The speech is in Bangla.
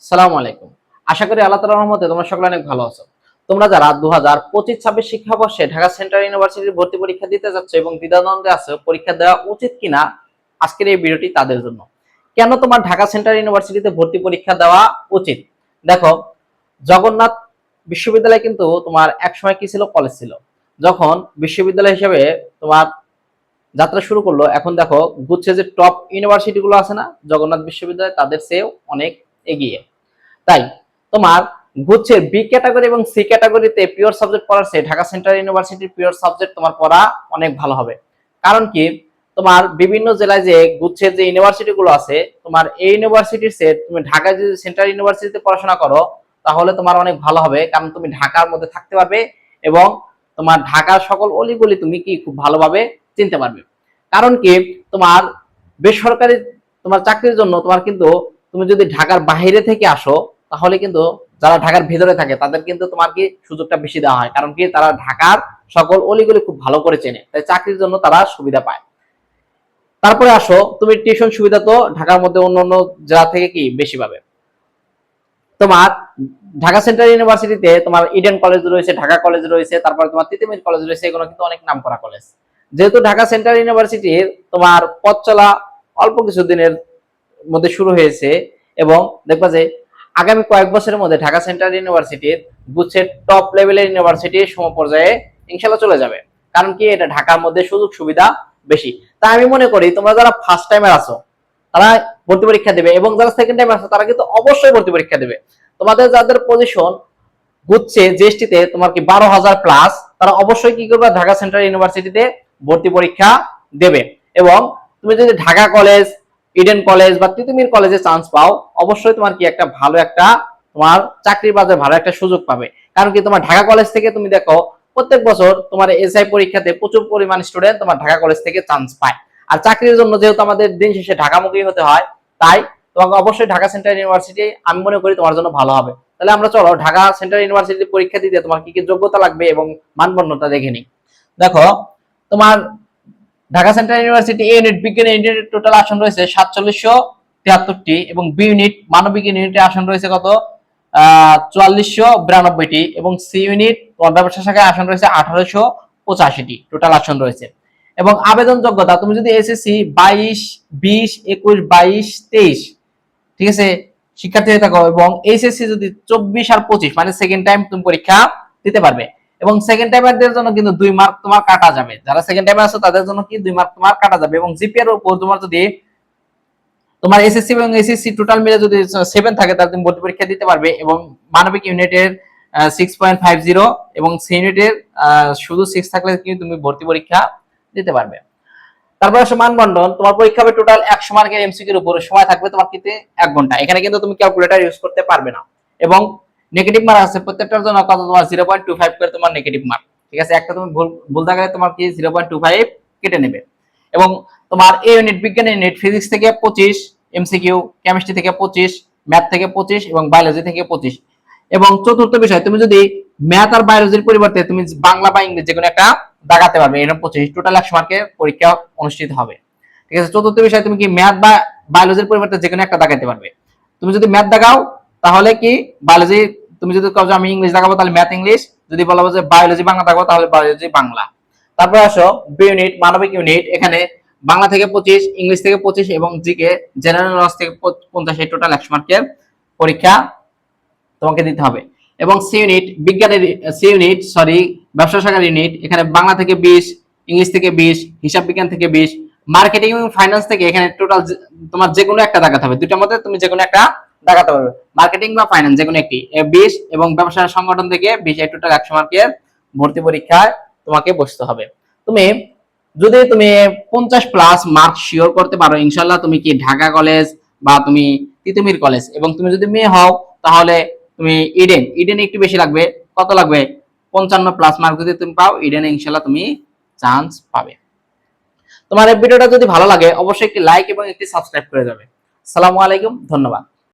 সালামু আলাইকুম। আশা করি আল্লাহ তাআলার রহমতে তোমরা সকলে অনেক ভালো আছো। তোমরা যারা 2025-26 শিক্ষাবর্ষে ঢাকা সেন্ট্রাল ইউনিভার্সিটির ভর্তি পরীক্ষা দিতে যাচ্ছ এবং দ্বিধাদ্বন্দ্বে আছো পরীক্ষা দেওয়া উচিত কিনা, আজকের এই ভিডিওটি তাদের জন্য। কেন তোমার ঢাকা সেন্ট্রাল ইউনিভার্সিটিতে ভর্তি পরীক্ষা দেওয়া উচিত? দেখো, জগন্নাথ বিশ্ববিদ্যালয় কিন্তু তোমার একসময় কি ছিল? কলেজ ছিল। যখন বিশ্ববিদ্যালয় হিসেবে তোমার যাত্রা শুরু করলো, এখন দেখো গুচ্ছে যে টপ ইউনিভার্সিটি গুলো আছে না, জগন্নাথ বিশ্ববিদ্যালয় তাদের চেয়েও অনেক এগিয়ে। তাই তোমার গুচ্ছের বি ক্যাটাগরি এবং সি ক্যাটাগরিতে পিওর সাবজেক্ট পড়ার চেয়ে ঢাকা সেন্ট্রাল ইউনিভার্সিটির পিওর সাবজেক্ট তোমার পড়া অনেক ভালো হবে। কারণ কি, তোমার বিভিন্ন জেলায় যে গুচ্ছের যে ইউনিভার্সিটি গুলো আছে, তোমার এই ইউনিভার্সিটির চেয়ে তুমি ঢাকায় যদি সেন্ট্রাল ইউনিভার্সিটিতে পড়াশোনা করো তাহলে তোমার অনেক ভালো হবে। কারণ তুমি ঢাকার মধ্যে থাকতে পারবে এবং তোমার ঢাকার সকল অলিগলি তুমি কি খুব ভালোভাবে চিনতে পারবে। কারণ কি, তোমার বেসরকারি তোমার চাকরির জন্য তোমার কিন্তু তুমি যদি ঢাকার বাইরে থেকে আসো তাহলে কিন্তু যারা ঢাকার ভিতরে থাকে তাদের কিন্তু তোমার কি সুযোগটা বেশি দেওয়া হয়। কারণ কি, তারা ঢাকার সকল অলিগলি খুব ভালো করে চেনে, তাই চাকরির জন্য তারা সুবিধা পায়। তারপরে আসো, তুমি টিউশন সুবিধা তো ঢাকার মধ্যে অন্য অন্য জেলা থেকে কি বেশি পাবে। তোমার ঢাকা সেন্ট্রাল ইউনিভার্সিটিতে তোমার ইডেন কলেজ রয়েছে, ঢাকা কলেজ রয়েছে, তারপরে তোমার তিতুমির কলেজ রয়েছে, এগুলো কিন্তু অনেক নামকরা কলেজ। যেহেতু ঢাকা সেন্ট্রাল ইউনিভার্সিটির তোমার পথ চলা অল্প কিছুদিনের মধ্যে শুরু হয়েছে এবং দেখবা যে আগামী কয়েক বছরের মধ্যে ঢাকা সেন্ট্রাল ইউনিভার্সিটির গুচ্ছের টপ লেভেলের ইউনিভার্সিটির সমপর্যায়ে ইনশাল্লাহ চলে যাবে। কারণ কি, এটা ঢাকার মধ্যে সুযোগ সুবিধা বেশি। তাই আমি মনে করি তোমরা যারা ফার্স্ট টাইমের আছো তারা ভর্তি পরীক্ষা দেবে এবং যারা সেকেন্ড টাইম আছে তারা কিন্তু অবশ্যই ভর্তি পরীক্ষা দেবে। তোমাদের যাদের পজিশন গুচ্ছে জিএসটিতে তোমার কি 12,000 প্লাস, তারা অবশ্যই কি করবে, ঢাকা সেন্ট্রাল ইউনিভার্সিটিতে ভর্তি পরীক্ষা দেবে। এবং তুমি যদি ঢাকা কলেজ, ইডেন কলেজ বা তিতুমির কলেজে চান্স পাও, অবশ্যই তোমার কি একটা ভালো একটা তোমার চাকরির বাজারে ভালো একটা সুযোগ পাবে। কারণ কি, তোমার ঢাকা কলেজ থেকে তুমি দেখো প্রত্যেক বছর তোমার এসআই পরীক্ষাতে প্রচুর পরিমাণ স্টুডেন্ট তোমার ঢাকা কলেজ থেকে চান্স পায়। আর চাকরির জন্য যেহেতু আমাদের দিন শেষে ঢাকামুখী হতে হয়, তাই তোমাকে অবশ্যই ঢাকা সেন্ট্রাল ইউনিভার্সিটি আমি মনে করি তোমার জন্য ভালো হবে। তাহলে আমরা চলো ঢাকা সেন্ট্রাল ইউনিভার্সিটি পরীক্ষা দিতে তোমার কি কি যোগ্যতা লাগবে এবং মানদণ্ডটা দেখে নিই। দেখো, তোমার ঢাকা সেন্ট্রাল ইউনিভার্সিটি এ ইউনিট বিজ্ঞান ইউনিটের টোটাল আসন রয়েছে 4773টি এবং বি ইউনিট মানবিক ইউনিটে আসন রয়েছে কত, 4492টি এবং সি ইউনিট তোমার ব্যবসা শাখায় আসন রয়েছে 1885টি টোটাল আসন রয়েছে। এবং আবেদন যোগ্যতা, তুমি যদি এসএসসি 22, 20, 21, 22, 23 ঠিক আছে শিক্ষার্থী হয়ে থাকো এবং এইচএসসি যদি 24 আর 25 মানে সেকেন্ড টাইম তুমি পরীক্ষা দিতে পারবে। এবং সেকেন্ড টাইমারদের জন্য কিন্তু 2 মার্ক তোমার কাটা যাবে। যারা সেকেন্ড টাইমে আছো তাদের জন্য কি 2 মার্ক তোমার কাটা যাবে। এবং জিপিএর উপর তোমার যদি তোমার এসএসসি এবং এসএসসি টোটাল মিলে যদি 7 থাকে তাহলে তুমি ভর্তি পরীক্ষা দিতে পারবে। এবং মানবিক ইউনিটের 6.50 এবং সি ইউনিটের শুধু 6 থাকলে কিন্তু তুমি ভর্তি পরীক্ষা দিতে পারবে। তারপর আসে মানবন্ধন, তোমার পরীক্ষা হবে টোটাল 100 মার্কের এমসিকিউর উপরে, সময় থাকবে তোমার কিন্তু 1 ঘন্টা। এখানে কিন্তু তুমি ক্যালকুলেটর ইউজ করতে পারবে না। এবং নেগেটিভ মার্ক আছে প্রত্যেকটার জন্য কত, তোমার 0.25 করে তোমার নেগেটিভ মার্ক। ঠিক আছে, একটা তুমি ভুল থাকলে তোমার কি 0.25 কেটে নেবে। এবং তোমার এ ইউনিট বিজ্ঞান ইউনিট ফিজিক্স থেকে 25 এমসিকিউ, কেমিস্ট্রি থেকে 25, ম্যাথ থেকে 25 এবং বায়োলজি থেকে 25। এবং চতুর্থ বিষয়, তুমি যদি ম্যাথ আর বায়োলজির পরিবর্তে তুমি বাংলা বা ইংরেজি যে কোনো একটা দাগাতে পারবে, এরকম 25 টোটাল 100 মার্কের পরীক্ষা অনুষ্ঠিত হবে। ঠিক আছে, চতুর্থ বিষয়, তুমি কি ম্যাথ বা বায়োলজির পরিবর্তে যে কোনো একটা দাগাতে পারবে। তুমি যদি ম্যাথ দাগাও তাহলে কি বায়োলজি, তুমি যদি কাজ আমি ইংলিশ দাগাবো তাহলে ম্যাথ ইংলিশ, যদি বলা যে বায়োলজি বাংলা দাগাবো তাহলে বায়োলজি বাংলা। তারপর আসো বি ইউনিট মানবিক ইউনিট, এখানে বাংলা থেকে 25, ইংলিশ থেকে 25 এবং জিকে জেনারেল নলেজ থেকে 50, টোটাল 100 মার্কের পরীক্ষা তোমাকে দিতে হবে। এবং সি ইউনিট বিজ্ঞানের ব্যবসা শাখার ইউনিট, এখানে বাংলা থেকে 20, ইংলিশ থেকে 20, হিসাব বিজ্ঞান থেকে 20, মার্কেটিং এবং ফাইন্যান্স থেকে এখানে টোটাল তোমার যে কোনো একটা দাগাতে হবে। দুইটার মধ্যে তুমি যে কোনো একটা দাগাতে পারবে, মার্কেটিং বা ফাইন্যান্স যে কোনো একটি। 20 এবং ব্যবসা সংগঠন থেকে 20, টোটাল 100 মার্কের ভর্তি পরীক্ষায় তোমাকে বসতে হবে। তুমি যদি তুমি 50 প্লাস মার্ক শিওর করতে পারো, ইনশাআল্লাহ তুমি কি ঢাকা কলেজ বা তুমি তিতুমির কলেজ, এবং তুমি যদি মেয়ে হও তাহলে তুমি ইডেন একটু বেশি লাগবে, কত লাগবে, 55 প্লাস মার্ক যদি তুমি পাও ইডেনে ইনশাআল্লাহ তুমি চান্স পাবে। তোমার এই ভিডিওটা যদি ভালো লাগে অবশ্যই একটি লাইক এবং একটি সাবস্ক্রাইব করে যাবে। আসসালামু আলাইকুম, ধন্যবাদ।